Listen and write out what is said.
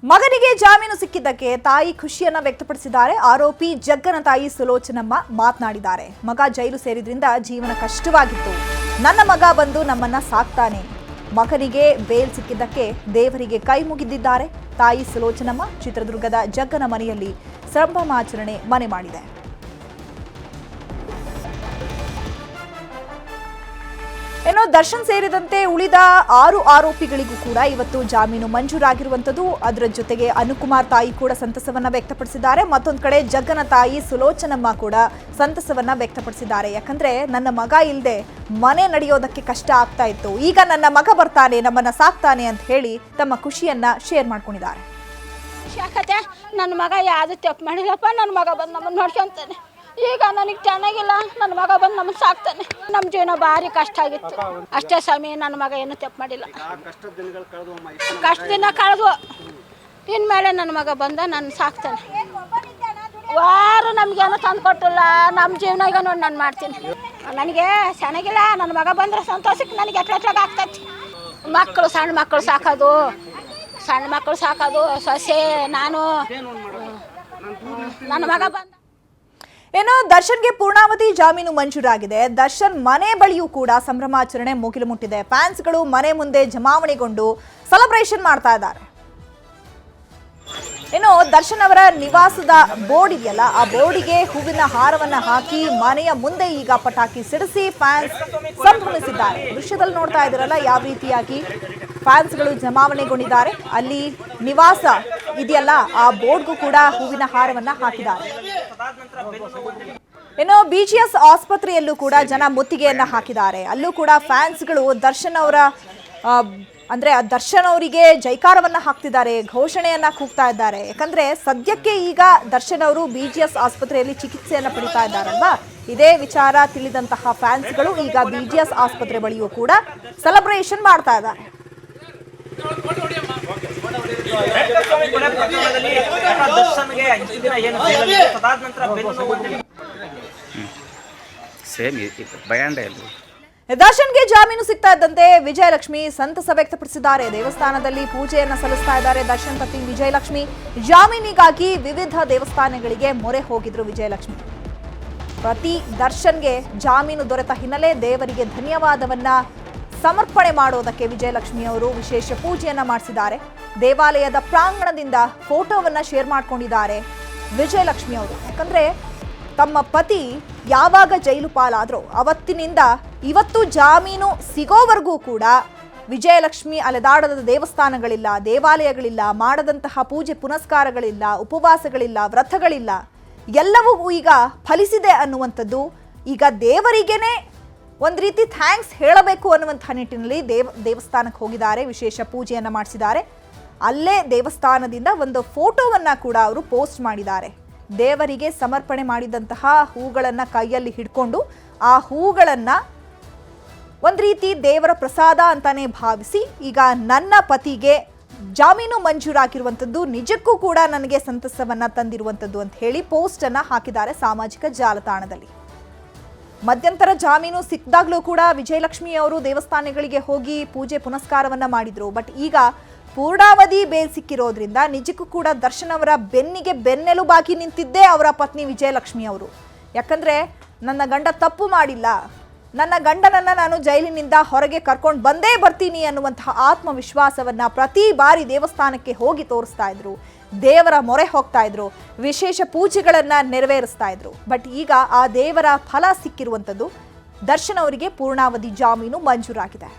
ಮಗನಿಗೆ ಜಾಮೀನು ಸಿಕ್ಕಿದ್ದಕ್ಕೆ ತಾಯಿ ಖುಷಿಯನ್ನ ವ್ಯಕ್ತಪಡಿಸಿದ್ದಾರೆ. ಆರೋಪಿ ಜಗ್ಗನ ತಾಯಿ ಸುಲೋಚನಮ್ಮ ಮಾತನಾಡಿದ್ದಾರೆ. ಮಗ ಜೈಲು ಸೇರಿದ್ರಿಂದ ಜೀವನ ಕಷ್ಟವಾಗಿತ್ತು. ನನ್ನ ಮಗ ಬಂದು ನಮ್ಮನ್ನ ಸಾಕ್ತಾನೆ. ಮಗನಿಗೆ ಬೇಲ್ ಸಿಕ್ಕಿದ್ದಕ್ಕೆ ದೇವರಿಗೆ ಕೈ ಮುಗಿದಿದ್ದಾರೆ. ತಾಯಿ ಸುಲೋಚನಮ್ಮ ಚಿತ್ರದುರ್ಗದ ಜಗ್ಗನ ಮನೆಯಲ್ಲಿ ಸಂಭ್ರಮಾಚರಣೆ ಮನೆ ಮಾಡಿದೆ. ಇನ್ನು ದರ್ಶನ್ ಸೇರಿದಂತೆ ಉಳಿದ 6 ಆರೋಪಿಗಳಿಗೂ ಕೂಡ ಇವತ್ತು ಜಾಮೀನು ಮಂಜೂರಾಗಿರುವಂತದ್ದು. ಅದರ ಜೊತೆಗೆ ಅನುಕುಮಾರ್ ತಾಯಿ ಕೂಡ ಸಂತಸವನ್ನ ವ್ಯಕ್ತಪಡಿಸಿದ್ದಾರೆ. ಮತ್ತೊಂದು ಕಡೆ ಜಗ್ಗನ ತಾಯಿ ಸುಲೋಚನಮ್ಮ ಕೂಡ ಸಂತಸವನ್ನ ವ್ಯಕ್ತಪಡಿಸಿದ್ದಾರೆ. ಯಾಕಂದ್ರೆ ನನ್ನ ಮಗ ಇಲ್ಲದೆ ಮನೆ ನಡೆಯೋದಕ್ಕೆ ಕಷ್ಟ ಆಗ್ತಾ ಇತ್ತು. ಈಗ ನನ್ನ ಮಗ ಬರ್ತಾನೆ, ನಮ್ಮನ್ನ ಸಾಕ್ತಾನೆ ಅಂತ ಹೇಳಿ ತಮ್ಮ ಖುಷಿಯನ್ನ ಶೇರ್ ಮಾಡ್ಕೊಂಡಿದ್ದಾರೆ. ನನ್ನ ಮಗ ಯಾವ್ದು ತಪ್ಪು ಮಾಡಿಲ್ಲಪ್ಪ, ನನ್ನ ಮಗ ಬಂದು ನಮ್ಮನ್ನು ನೋಡ್ಕೊಂತಾನೆ. ಈಗ ನನಗೆ ಚೆನ್ನಾಗಿಲ್ಲ, ನನ್ನ ಮಗ ಬಂದು ನಮ್ಮನ್ನು ಸಾಕ್ತಾನೆ. ನಮ್ಮ ಜೀವನ ಭಾರಿ ಕಷ್ಟ ಆಗಿತ್ತು. ಅಷ್ಟೇ ಸ್ವಾಮಿ, ನನ್ನ ಮಗ ಏನು ತಪ್ಪು ಮಾಡಿಲ್ಲ. ಕಷ್ಟ ದಿನ ಕಳೆದು ಇನ್ಮೇಲೆ ನನ್ನ ಮಗ ಬಂದ ನನ್ನ ಸಾಕ್ತಾನೆ. ವಾರು ನಮಗೇನು ತಂದು ಕೊಟ್ಟಿಲ್ಲ. ನಮ್ಮ ಜೀವನ ಈಗ ನೋಡಿ ನಾನು ಮಾಡ್ತೀನಿ. ನನಗೆ ಚೆನ್ನಾಗಿಲ್ಲ, ನನ್ನ ಮಗ ಬಂದರೆ ಸಂತೋಷಕ್ಕೆ ನನಗೆ ಎಟ್ಲಾಗ ಆಗ್ತೈತಿ. ಮಕ್ಕಳು ಸಣ್ಣ ಮಕ್ಕಳು ಸಾಕೋದು ಸೊಸೆ ನಾನು, ನನ್ನ ಮಗ ಬಂದ. ಇನ್ನು ದರ್ಶನ್ಗೆ ಪೂರ್ಣಾವಧಿ ಜಾಮೀನು ಮಂಜೂರಾಗಿದೆ. ದರ್ಶನ್ ಮನೆ ಬಳಿಯೂ ಕೂಡ ಸಂಭ್ರಮಾಚರಣೆ ಮುಗಿಲು ಮುಟ್ಟಿದೆ. ಫ್ಯಾನ್ಸ್ಗಳು ಮನೆ ಮುಂದೆ ಜಮಾವಣೆಗೊಂಡು ಸೆಲೆಬ್ರೇಷನ್ ಮಾಡ್ತಾ ಇದ್ದಾರೆ. ಇನ್ನು ದರ್ಶನ್ ಅವರ ನಿವಾಸದ ಬೋರ್ಡ್ ಇದೆಯಲ್ಲ, ಆ ಬೋರ್ಡಿಗೆ ಹೂವಿನ ಹಾರವನ್ನ ಹಾಕಿ ಮನೆಯ ಮುಂದೆ ಈಗ ಪಟಾಕಿ ಸಿಡಿಸಿ ಫ್ಯಾನ್ಸ್ ಸಂಭ್ರಮಿಸಿದ್ದಾರೆ. ದೃಶ್ಯದಲ್ಲಿ ನೋಡ್ತಾ ಇದ್ದೀರಲ್ಲ ಯಾವ ರೀತಿಯಾಗಿ ಫ್ಯಾನ್ಸ್ಗಳು ಜಮಾವಣೆಗೊಂಡಿದ್ದಾರೆ. ಅಲ್ಲಿ ನಿವಾಸ ಇದೆಯಲ್ಲ, ಆ ಬೋರ್ಡ್ಗೂ ಕೂಡ ಹೂವಿನ ಹಾರವನ್ನ ಹಾಕಿದ್ದಾರೆ. ಇನ್ನು BGS ಆಸ್ಪತ್ರೆಯಲ್ಲೂ ಕೂಡ ಜನ ಮುತ್ತಿಗೆಯನ್ನ ಹಾಕಿದ್ದಾರೆ. ಅಲ್ಲೂ ಕೂಡ ಫ್ಯಾನ್ಸ್ಗಳು ದರ್ಶನ್ ಅವರಿಗೆ ಜೈಕಾರವನ್ನ ಹಾಕ್ತಿದ್ದಾರೆ, ಘೋಷಣೆಯನ್ನ ಕೂಗ್ತಾ ಇದ್ದಾರೆ. ಯಾಕಂದ್ರೆ ಸದ್ಯಕ್ಕೆ ಈಗ ದರ್ಶನ್ ಅವರು BGS ಆಸ್ಪತ್ರೆಯಲ್ಲಿ ಚಿಕಿತ್ಸೆಯನ್ನ ಪಡಿತಾ ಇದ್ದಾರಲ್ವಾ, ಇದೇ ವಿಚಾರ ತಿಳಿದಂತಹ ಫ್ಯಾನ್ಸ್ಗಳು ಈಗ BGS ಆಸ್ಪತ್ರೆ ಬಳಿಯೂ ಕೂಡ ಸೆಲೆಬ್ರೇಷನ್ ಮಾಡ್ತಾ ಇದ್ದಾರೆ. ದರ್ಶನ್ಗೆ ಜಾಮೀನು ಸಿಗ್ತಾ ಇದ್ದಂತೆ ವಿಜಯಲಕ್ಷ್ಮಿ ಸಂತಸ ವ್ಯಕ್ತಪಡಿಸಿದ್ದಾರೆ. ದೇವಸ್ಥಾನದಲ್ಲಿ ಪೂಜೆಯನ್ನ ಸಲ್ಲಿಸ್ತಾ ಇದ್ದಾರೆ. ದರ್ಶನ್ ಪತ್ನಿ ವಿಜಯಲಕ್ಷ್ಮಿ ಜಾಮೀನಿಗಾಗಿ ವಿವಿಧ ದೇವಸ್ಥಾನಗಳಿಗೆ ಮೊರೆ ಹೋಗಿದ್ರು. ವಿಜಯಲಕ್ಷ್ಮಿ ಪತಿ ದರ್ಶನ್ಗೆ ಜಾಮೀನು ದೊರೆತ ಹಿನ್ನೆಲೆ ದೇವರಿಗೆ ಧನ್ಯವಾದವನ್ನ ಸಮರ್ಪಣೆ ಮಾಡೋದಕ್ಕೆ ವಿಜಯಲಕ್ಷ್ಮಿ ಅವರು ವಿಶೇಷ ಪೂಜೆಯನ್ನ ಮಾಡಿಸಿದ್ದಾರೆ. ದೇವಾಲಯದ ಪ್ರಾಂಗಣದಿಂದ ಫೋಟೋವನ್ನ ಶೇರ್ ಮಾಡ್ಕೊಂಡಿದ್ದಾರೆ ವಿಜಯಲಕ್ಷ್ಮಿ ಅವರು. ಯಾಕಂದ್ರೆ ತಮ್ಮ ಪತಿ ಯಾವಾಗ ಜೈಲು ಪಾಲಾದ್ರೋ ಅವತ್ತಿನಿಂದ ಇವತ್ತು ಜಾಮೀನು ಸಿಗೋವರೆಗೂ ಕೂಡ ವಿಜಯಲಕ್ಷ್ಮಿ ಅಲೆದಾಡದ ದೇವಸ್ಥಾನಗಳಿಲ್ಲ, ದೇವಾಲಯಗಳಿಲ್ಲ, ಮಾಡದಂತಹ ಪೂಜೆ ಪುನಸ್ಕಾರಗಳಿಲ್ಲ, ಉಪವಾಸಗಳಿಲ್ಲ, ವ್ರತಗಳಿಲ್ಲ. ಎಲ್ಲವೂ ಈಗ ಫಲಿಸಿದೆ ಅನ್ನುವಂಥದ್ದು. ಈಗ ದೇವರಿಗೇನೆ ಒಂದು ರೀತಿ ಥ್ಯಾಂಕ್ಸ್ ಹೇಳಬೇಕು ಅನ್ನುವಂಥ ನಿಟ್ಟಿನಲ್ಲಿ ದೇವಸ್ಥಾನಕ್ಕೆ ಹೋಗಿದ್ದಾರೆ. ವಿಶೇಷ ಪೂಜೆಯನ್ನ ಮಾಡಿಸಿದ್ದಾರೆ. ಅಲ್ಲೇ ದೇವಸ್ಥಾನದಿಂದ ಒಂದು ಫೋಟೋವನ್ನ ಕೂಡ ಅವರು ಪೋಸ್ಟ್ ಮಾಡಿದ್ದಾರೆ. ದೇವರಿಗೆ ಸಮರ್ಪಣೆ ಮಾಡಿದಂತಹ ಹೂಗಳನ್ನ ಕೈಯಲ್ಲಿ ಹಿಡ್ಕೊಂಡು ಆ ಹೂಗಳನ್ನ ಒಂದು ರೀತಿ ದೇವರ ಪ್ರಸಾದ ಅಂತಾನೆ ಭಾವಿಸಿ ಈಗ ನನ್ನ ಪತಿಗೆ ಜಾಮೀನು ಮಂಜೂರಾಗಿರುವಂಥದ್ದು ನಿಜಕ್ಕೂ ಕೂಡ ನನಗೆ ಸಂತಸವನ್ನ ತಂದಿರುವಂಥದ್ದು ಅಂತ ಹೇಳಿ ಪೋಸ್ಟ್ ಅನ್ನ ಹಾಕಿದ್ದಾರೆ ಸಾಮಾಜಿಕ ಜಾಲತಾಣದಲ್ಲಿ. ಮಧ್ಯಂತರ ಜಾಮೀನು ಸಿಕ್ಕಿದಾಗಲೂ ಕೂಡ ವಿಜಯಲಕ್ಷ್ಮಿ ಅವರು ದೇವಸ್ಥಾನಗಳಿಗೆ ಹೋಗಿ ಪೂಜೆ ಪುನಸ್ಕಾರವನ್ನ ಮಾಡಿದ್ರು. ಬಟ್ ಈಗ ಪೂರ್ಣಾವಧಿ ಬೇಲ್ ಸಿಕ್ಕಿರೋದ್ರಿಂದ ನಿಜಕ್ಕೂ ಕೂಡ ದರ್ಶನ್ ಅವರ ಬೆನ್ನಿಗೆ ಬೆನ್ನೆಲುಬಾಗಿ ನಿಂತಿದ್ದೇ ಅವರ ಪತ್ನಿ ವಿಜಯಲಕ್ಷ್ಮಿ ಅವರು. ಯಾಕಂದ್ರೆ ನನ್ನ ಗಂಡ ತಪ್ಪು ಮಾಡಿಲ್ಲ, ನನ್ನ ಗಂಡನನ್ನ ನಾನು ಜೈಲಿನಿಂದ ಹೊರಗೆ ಕರ್ಕೊಂಡು ಬಂದೇ ಬರ್ತೀನಿ ಅನ್ನುವಂತಹ ಆತ್ಮವಿಶ್ವಾಸವನ್ನ ಪ್ರತಿ ಬಾರಿ ದೇವಸ್ಥಾನಕ್ಕೆ ಹೋಗಿ ತೋರಿಸ್ತಾ ಇದ್ರು. ದೇವರ ಮೊರೆ ಹೋಗ್ತಾ ಇದ್ರು, ವಿಶೇಷ ಪೂಜೆಗಳನ್ನ ನೆರವೇರಿಸ್ತಾ ಇದ್ರು. ಬಟ್ ಈಗ ಆ ದೇವರ ಫಲ ಸಿಕ್ಕಿರುವಂಥದ್ದು. ದರ್ಶನ್ ಅವರಿಗೆ ಪೂರ್ಣಾವಧಿ ಜಾಮೀನು ಮಂಜೂರಾಗಿದೆ.